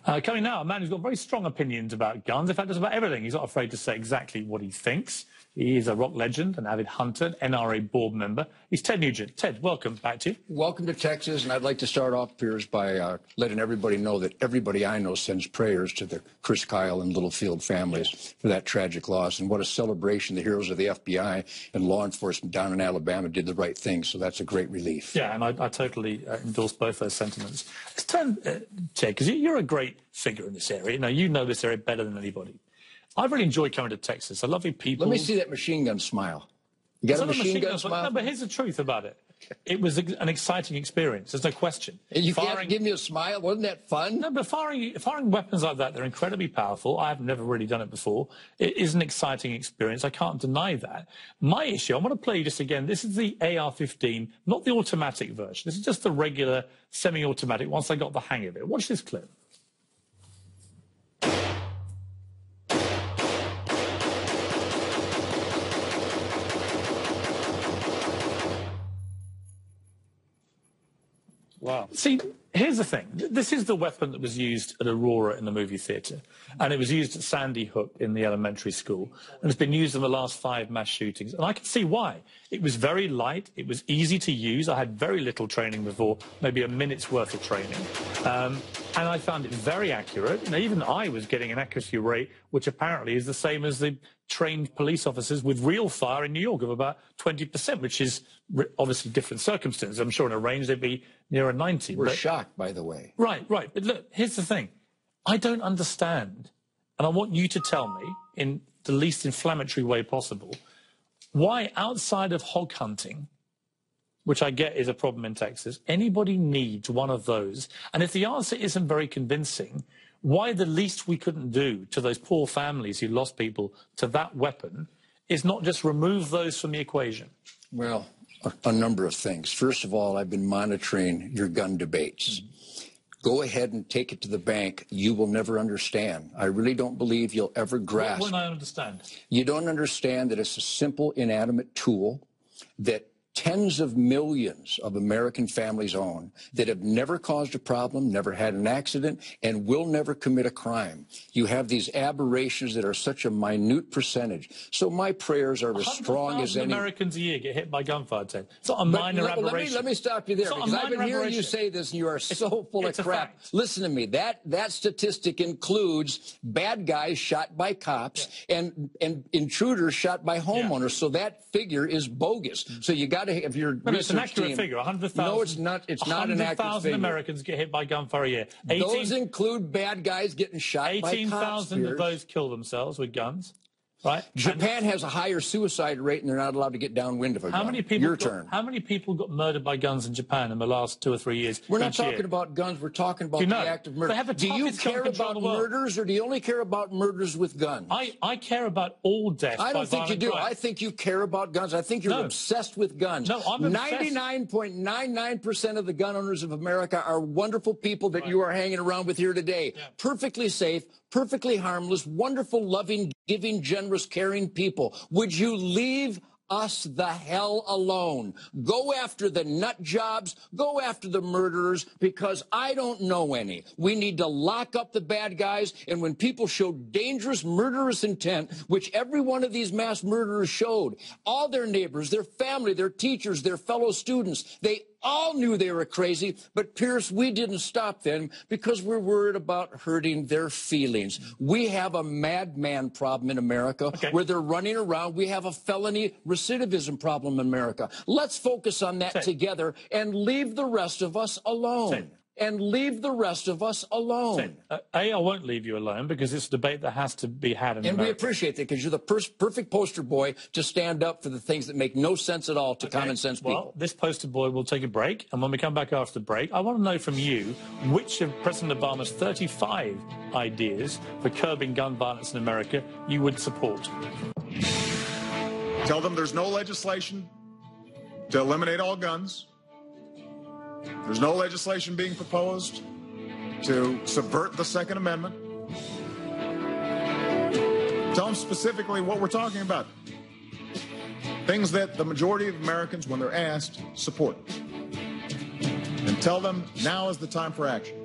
Coming now, a man who's got very strong opinions about guns. In fact, just about everything. He's not afraid to say exactly what he thinks. He is a rock legend, an avid hunter, NRA board member. He's Ted Nugent. Ted, welcome back to you. Welcome to Texas, and I'd like to start off, Piers, by letting everybody know that everybody I know sends prayers to the Chris Kyle and Littlefield families for that tragic loss. And what a celebration. The heroes of the FBI and law enforcement down in Alabama did the right thing, so that's a great relief. Yeah, and I totally endorse both those sentiments. Let's turn, Ted, because you're a great figure in this area. You know this area better than anybody. I've really enjoyed coming to Texas. I love lovely people. Let me see that machine gun smile. You got a machine gun smile? No, but here's the truth about it. It was an exciting experience. There's no question. And you can't give me a smile? Wasn't that fun? No, but firing weapons like that, they're incredibly powerful. I've never really done it before. It is an exciting experience. I can't deny that. My issue, I want to play you this again. This is the AR-15, not the automatic version. This is just the regular semi-automatic once I got the hang of it. Watch this clip. Wow. See, here's the thing. This is the weapon that was used at Aurora in the movie theatre, and it was used at Sandy Hook in the elementary school, and it's been used in the last 5 mass shootings. And I can see why. It was very light. It was easy to use. I had very little training before, maybe a minute's worth of training. And I found it very accurate. You know, even I was getting an accuracy rate, which apparently is the same as the trained police officers with real fire in New York of about 20%, which is obviously different circumstances. I'm sure in a range they'd be nearer 90. We're shocked, by the way. Right. But look, here's the thing. I don't understand, and I want you to tell me in the least inflammatory way possible, why outside of hog hunting, which I get is a problem in Texas, anybody needs one of those. And if the answer isn't very convincing, why the least we couldn't do to those poor families who lost people to that weapon is not just remove those from the equation? Well, a number of things. First of all, I've been monitoring your gun debates. Go ahead and take it to the bank. You will never understand. I really don't believe you'll ever grasp. What won't I understand? You don't understand that it's a simple, inanimate tool that tens of millions of American families own, that have never caused a problem, never had an accident, and will never commit a crime. You have these aberrations that are such a minute percentage. So my prayers are as strong as any. Americans a year get hit by gunfire, Ted. It's not a minor aberration. Let me stop you there, because I've been hearing you say this, and you are so full of crap. Listen to me. That statistic includes bad guys shot by cops and intruders shot by homeowners. So that figure is bogus. So you got to, if you're it's an accurate figure. 100,000. No, it's not. It's not an accurate figure. 100,000 Americans get hit by gunfire a year. Those include bad guys getting shot by cops. 18,000 of those kill themselves with guns. Right? Japan has a higher suicide rate, and they're not allowed to get downwind of a gun. Your turn. How many people got murdered by guns in Japan in the last 2 or 3 years? We're not talking about guns. We're talking about the act of murder. Do you care about murders, or do you only care about murders with guns? I care about all deaths. I don't think you do. I think you care about guns. I think you're obsessed with guns. No, I'm obsessed. 99.99% of the gun owners of America are wonderful people that you are hanging around with here today. Yeah. Perfectly safe, perfectly harmless, wonderful, loving, giving, generous, caring people. Would you leave us the hell alone? Go after the nut jobs, go after the murderers, because I don't know any. We need to lock up the bad guys, and when people show dangerous, murderous intent, which every one of these mass murderers showed, all their neighbors, their family, their teachers, their fellow students, they all knew they were crazy, but Pierce, we didn't stop them because we're worried about hurting their feelings. We have a madman problem in America where they're running around. We have a felony recidivism problem in America. Let's focus on that together and leave the rest of us alone. And leave the rest of us alone. I won't leave you alone, because it's a debate that has to be had in America. And we appreciate that, because you're the perfect poster boy to stand up for the things that make no sense at all to common sense people. Well, this poster boy will take a break, and when we come back after the break, I want to know from you which of President Obama's 35 ideas for curbing gun violence in America you would support. Tell them there's no legislation to eliminate all guns. There's no legislation being proposed to subvert the Second Amendment. Tell them specifically what we're talking about. Things that the majority of Americans, when they're asked, support. And tell them now is the time for action.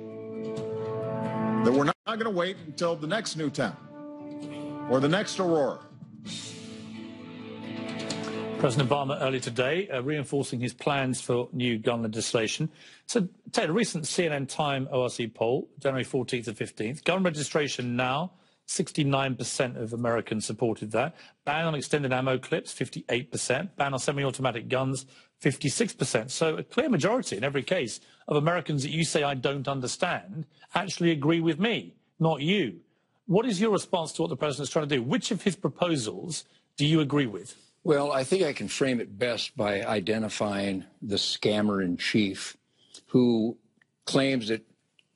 that we're not going to wait until the next Newtown or the next Aurora. President Obama earlier today reinforcing his plans for new gun legislation. So, Ted, a recent CNN Time ORC poll, January 14th and 15th, gun registration now, 69% of Americans supported that. Ban on extended ammo clips, 58%. Ban on semi-automatic guns, 56%. So a clear majority in every case of Americans that you say I don't understand actually agree with me, not you. What is your response to what the president is trying to do? Which of his proposals do you agree with? Well, I think I can frame it best by identifying the scammer in chief who claims that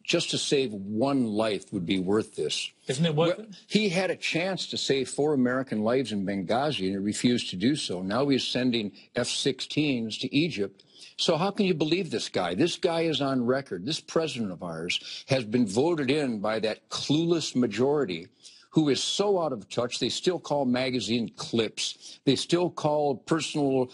just to save one life would be worth this. Isn't it worth it? He had a chance to save 4 American lives in Benghazi, and he refused to do so. Now he's sending F-16s to Egypt. So how can you believe this guy? This guy is on record. This president of ours has been voted in by that clueless majority who is so out of touch. They still call magazine clips. They still call personal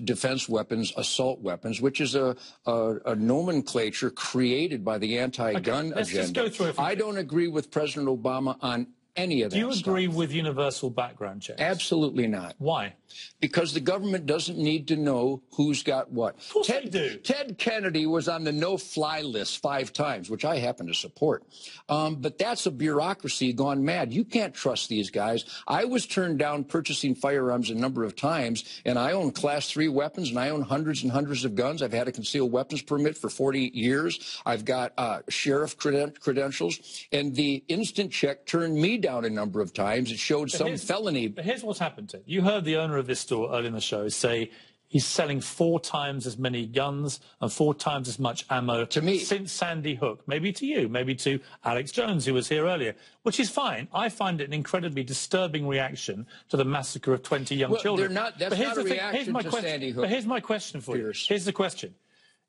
defense weapons assault weapons, which is a nomenclature created by the anti-gun agenda. Just go through it. I don't agree with President Obama on any of that. Do you agree with universal background checks? Absolutely not. Why? Because the government doesn't need to know who's got what. Of course they do. Ted Kennedy was on the no-fly list 5 times, which I happen to support. But that's a bureaucracy gone mad. You can't trust these guys. I was turned down purchasing firearms a number of times, and I own Class 3 weapons, and I own hundreds and hundreds of guns. I've had a concealed weapons permit for 40 years. I've got sheriff credentials, and the instant check turned me down a number of times. It showed some felony. But here's what's happened to it. You heard the owner of this store earlier in the show say he's selling 4 times as many guns and 4 times as much ammo to me since Sandy Hook. Maybe to you, maybe to Alex Jones, who was here earlier, which is fine. I find it an incredibly disturbing reaction to the massacre of 20 young children. That's not a reaction to Sandy Hook. But here's my question for Piers. you. Here's the question.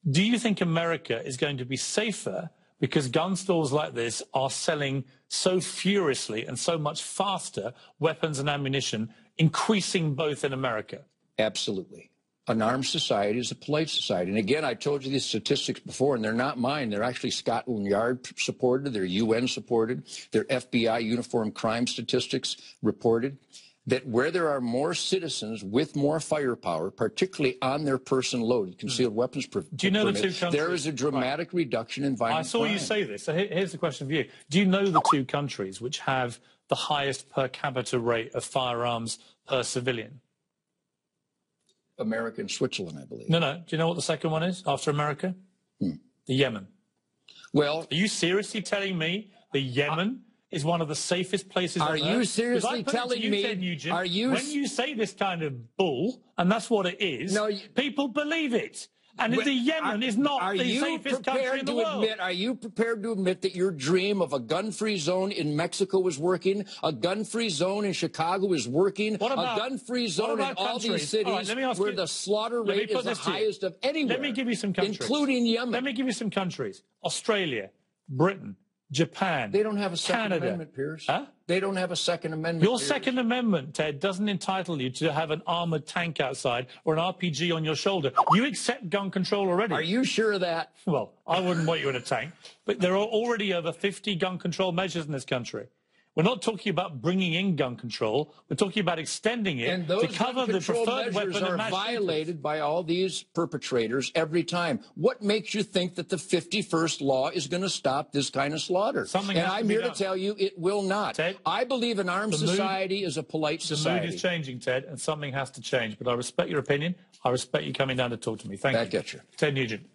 Do you think America is going to be safer because gun stores like this are selling so furiously and so much faster weapons and ammunition, increasing both in America? Absolutely. An armed society is a polite society. And again, I told you these statistics before, and they're not mine. They're actually Scotland Yard supported. They're UN supported. They're FBI uniform crime statistics reported. That where there are more citizens with more firepower, particularly on their person load, concealed weapons permit, do you know the 2 countries? There is a dramatic reduction in violent I saw crime. you say this. So here's the question for you. Do you know the 2 countries which have the highest per capita rate of firearms per civilian? America and Switzerland, I believe. No. Do you know what the second one is after America? The Yemen. Well, are you seriously telling me the Yemen is one of the safest places on earth? Are you seriously telling me? Ted Nugent, are you? When you say this kind of bull, and that's what it is, people believe it. And the Yemen is not the safest country in the world. Are you prepared to admit that your dream of a gun-free zone in Mexico is working, a gun-free zone in Chicago is working, a gun-free zone in all these cities where the slaughter rate is the highest of anywhere? Let me give you some countries. Including Yemen. Let me give you some countries. Australia, Britain, Japan, They don't have a Second Canada. Amendment, Piers. Huh? They don't have a Second Amendment. Your Piers. Second Amendment, Ted, doesn't entitle you to have an armored tank outside or an RPG on your shoulder. You accept gun control already. Are you sure of that? Well, I wouldn't want you in a tank. But there are already over 50 gun control measures in this country. We're not talking about bringing in gun control. We're talking about extending it and those to cover the preferred weapon are violated by all these perpetrators every time. What makes you think that the 51st law is going to stop this kind of slaughter? And I'm here to tell you it will not. Ted, I believe an armed society is a polite society. The mood is changing, Ted, and something has to change. But I respect your opinion. I respect you coming down to talk to me. Thank you. Back at you. Ted Nugent.